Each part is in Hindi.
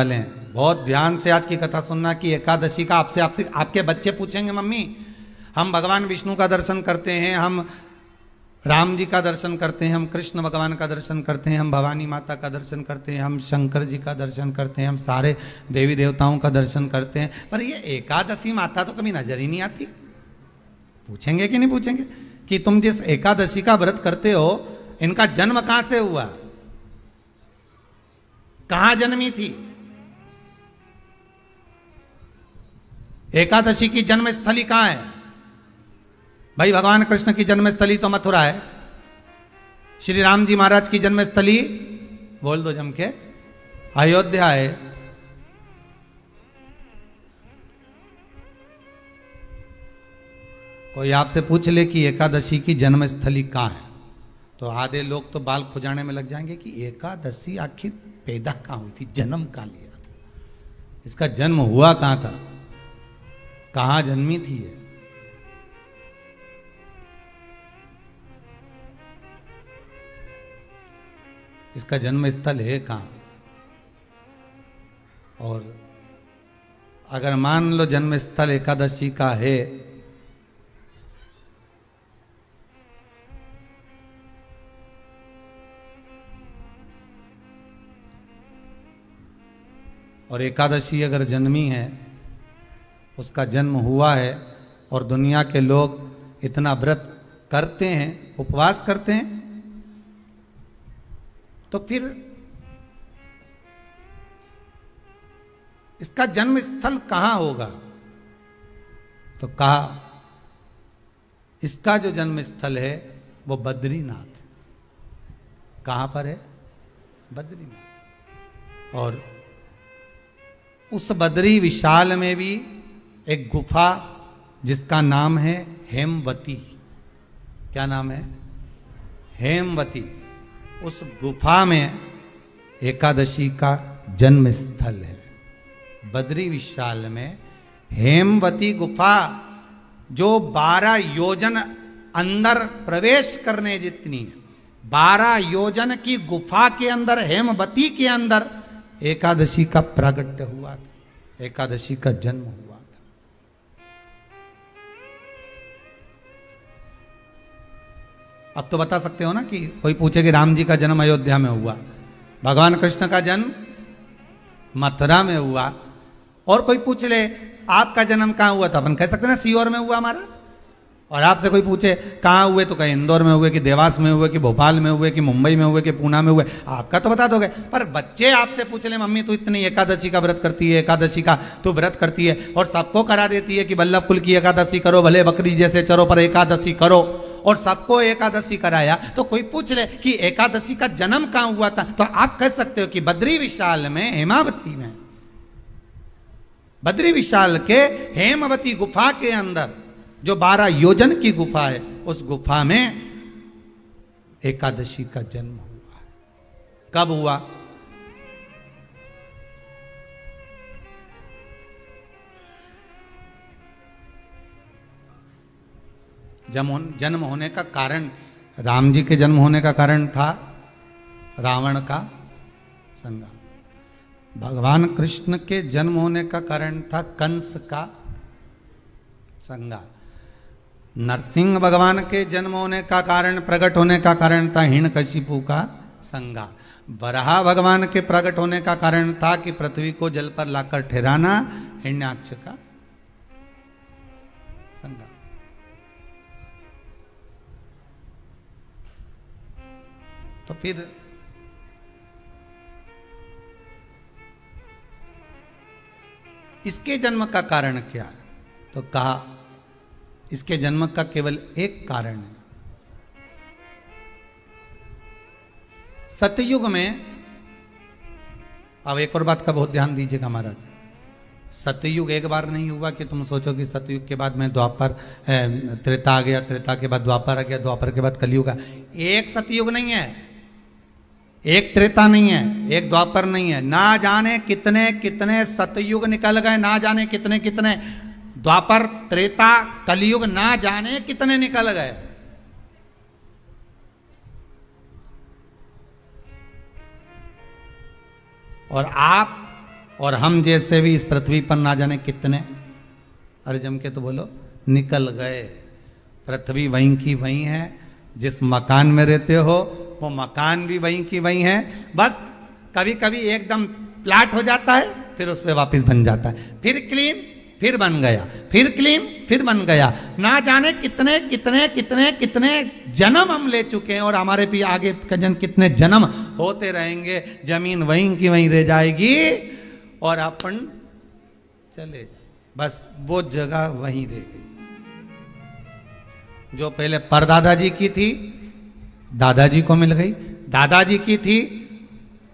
वाले हैं। बहुत ध्यान से आज की कथा सुनना कि एकादशी का आपसे आपसे आपके बच्चे पूछेंगे, मम्मी हम भगवान विष्णु का दर्शन करते हैं, हम राम जी का दर्शन करते हैं, हम कृष्ण भगवान का दर्शन करते हैं, हम भवानी माता का दर्शन करते हैं, हम शंकर जी का दर्शन करते हैं, हम सारे देवी देवताओं का दर्शन करते हैं, पर ये एकादशी माता तो कभी नजर ही नहीं आती। पूछेंगे कि नहीं पूछेंगे कि तुम जिस एकादशी का व्रत करते हो इनका जन्म कहां से हुआ, कहां जन्मी थी? एकादशी की जन्मस्थली कहां है? भाई भगवान कृष्ण की जन्मस्थली तो मथुरा है, श्री राम जी महाराज की जन्मस्थली बोल दो जम के अयोध्या है। कोई आपसे पूछ ले कि एकादशी की जन्मस्थली कहां है तो आधे लोग तो बाल खुजाने में लग जाएंगे कि एकादशी आखिर पैदा कहां हुई थी, जन्म कहां लिया था, इसका जन्म हुआ कहां था, कहां जन्मी थी ये? इसका जन्म स्थल है कहां? और अगर मान लो जन्म स्थल एकादशी का है और एकादशी अगर जन्मी है, उसका जन्म हुआ है और दुनिया के लोग इतना व्रत करते हैं, उपवास करते हैं, तो फिर इसका जन्म स्थल कहां होगा? तो कहा इसका जो जन्म स्थल है वो बद्रीनाथ। कहां पर है? बद्रीनाथ। और उस बद्री विशाल में भी एक गुफा जिसका नाम है हेमवती। क्या नाम है? हेमवती। उस गुफा में एकादशी का जन्म स्थल है। बद्री विशाल में हेमवती गुफा जो 12 योजन अंदर प्रवेश करने जितनी है, 12 योजन की गुफा के अंदर, हेमवती के अंदर एकादशी का प्रागट्य हुआ था, एकादशी का जन्म हुआ था। अब तो बता सकते हो ना कि कोई पूछे कि राम जी का जन्म अयोध्या में हुआ, भगवान कृष्ण का जन्म मथुरा में हुआ, और कोई पूछ ले आपका जन्म कहां हुआ था, अपन कह सकते ना सीहोर में हुआ हमारा। और आपसे कोई पूछे कहां हुए तो कहीं इंदौर में हुए, कि देवास में हुए, कि भोपाल में हुए, कि मुंबई में हुए, कि पूना में हुए, आपका तो बता दोगे। पर बच्चे आपसे पूछ ले मम्मी तू इतनी एकादशी का व्रत करती है, एकादशी का तू व्रत करती है और सबको करा देती है कि बल्लभ कुल की एकादशी करो, भले बकरी जैसे चरो पर एकादशी करो, और सबको एकादशी कराया, तो कोई पूछ ले कि एकादशी का जन्म कहां हुआ था, तो आप कह सकते हो कि बद्री विशाल में, हेमावती में, बद्री विशाल के हेमवती गुफा के अंदर जो 12 योजन की गुफा है, उस गुफा में एकादशी का जन्म हुआ। कब हुआ? जन्म होने का कारण, राम जी के जन्म होने का कारण था रावण का संहार। भगवान कृष्ण के जन्म होने का कारण था कंस का संहार। नरसिंह भगवान के जन्म होने का कारण, प्रकट होने का कारण था हिरण्यकशिपु का संहार। वराह भगवान के प्रकट होने का कारण था कि पृथ्वी को जल पर लाकर ठहराना, हिरण्याक्ष का संहार। तो फिर इसके जन्म का कारण क्या है? तो कहा इसके जन्म का केवल एक कारण है। सतयुग में, अब एक और बात का बहुत ध्यान दीजिएगा महाराज, सतयुग एक बार नहीं हुआ कि तुम सोचो कि सतयुग के बाद में द्वापर, त्रेता आ गया, त्रेता के बाद द्वापर आ गया, द्वापर के बाद कलयुग आ। एक सतयुग नहीं है, एक त्रेता नहीं है, एक द्वापर नहीं है, ना जाने कितने कितने सतयुग निकल गए, ना जाने कितने कितने द्वापर, त्रेता, कलयुग, ना जाने कितने निकल गए। और आप और हम जैसे भी इस पृथ्वी पर ना जाने कितने, अरे जम के तो बोलो, निकल गए। पृथ्वी वहीं की वहीं है, जिस मकान में रहते हो वो मकान भी वहीं की वहीं है। बस कभी कभी एकदम प्लाट हो जाता है, फिर उस पर वापिस बन जाता है, फिर क्लीन, फिर बन गया, फिर क्लीन, फिर बन गया। ना जाने कितने कितने कितने कितने जन्म हम ले चुके हैं, और हमारे भी आगे का जन्म कितने जन्म होते रहेंगे। जमीन वहीं की वहीं रह जाएगी और अपन चले जाए, बस वो जगह वहीं रह गई। जो पहले परदादा जी की थी, दादाजी को मिल गई, दादाजी की थी,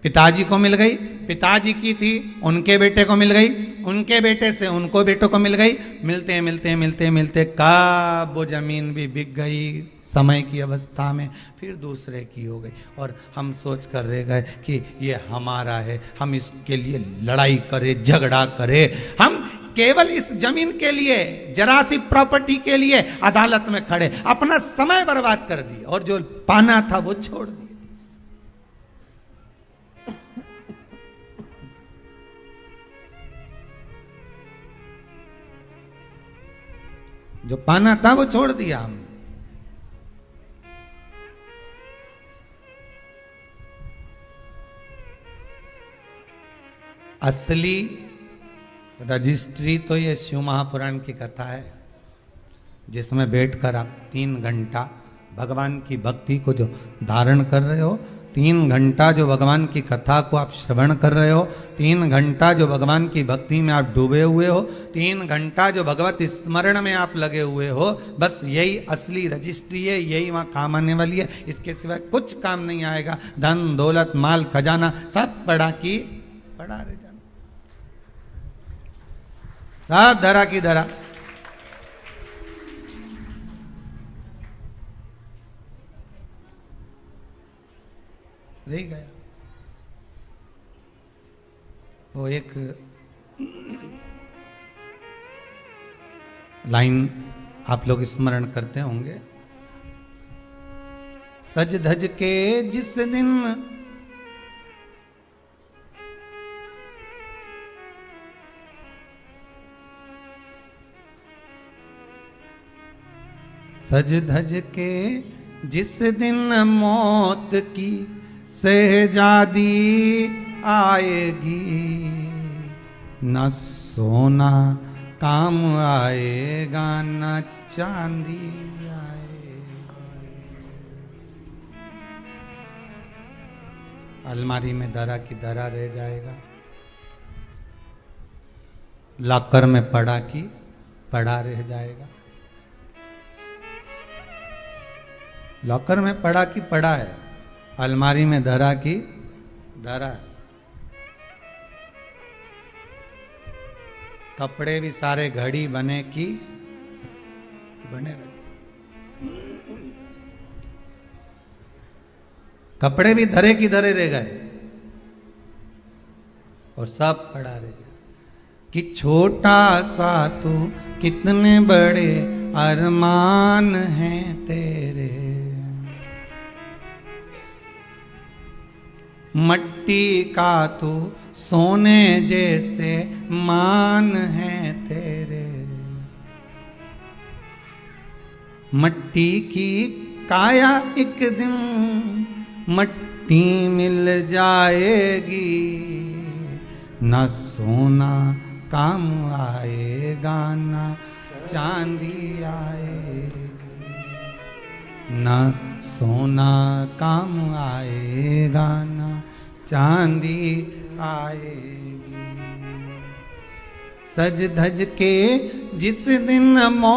पिताजी को मिल गई, पिताजी की थी, उनके बेटे को मिल गई, उनके बेटे से उनको बेटों को मिल गई। मिलते मिलते मिलते मिलते कब वो जमीन भी बिक गई समय की अवस्था में, फिर दूसरे की हो गई। और हम सोच कर रह गए कि ये हमारा है, हम इसके लिए लड़ाई करें, झगड़ा करें। हम केवल इस जमीन के लिए, जरा सी प्रॉपर्टी के लिए अदालत में खड़े, अपना समय बर्बाद कर दिया, और जो पाना था वो छोड़ दिया। जो पाना था वो छोड़ दिया हमने। असली रजिस्ट्री तो ये शिव महापुराण की कथा है, जिसमें बैठकर आप 3 घंटा भगवान की भक्ति को जो धारण कर रहे हो, 3 घंटा जो भगवान की कथा को आप श्रवण कर रहे हो, 3 घंटा जो भगवान की भक्ति में आप डूबे हुए हो, 3 घंटा जो भगवत स्मरण में आप लगे हुए हो, बस यही असली रजिस्ट्री है, यही वहां काम आने वाली है। इसके सिवाय कुछ काम नहीं आएगा। धन दौलत माल खजाना सब पड़ा की पड़ा रह जाना, सब धरा की धरा। रह गया। वो एक लाइन आप लोग स्मरण करते होंगे, सज धज के जिस दिन सज धज के जिस दिन मौत की शहजादी आएगी, न सोना काम आएगा न चांदी आएगा। अलमारी में धरा की धरा रह जाएगा, लॉकर में पड़ा की पड़ा रह जाएगा। लॉकर में पड़ा की पड़ा है, अलमारी में धरा की धरा है। कपड़े भी सारे घड़ी बने की बने रहे, कपड़े भी धरे की धरे रह गए और सब पड़ा रह गया। कि छोटा सा तू कितने बड़े अरमान हैं तेरे, मट्टी का तू सोने जैसे मान है तेरे। मट्टी की काया एक दिन मट्टी मिल जाएगी, न सोना काम आएगा न चांदी आएगी, न सोना काम आएगा न चांदी आएगी। सज धज के जिस दिन मौत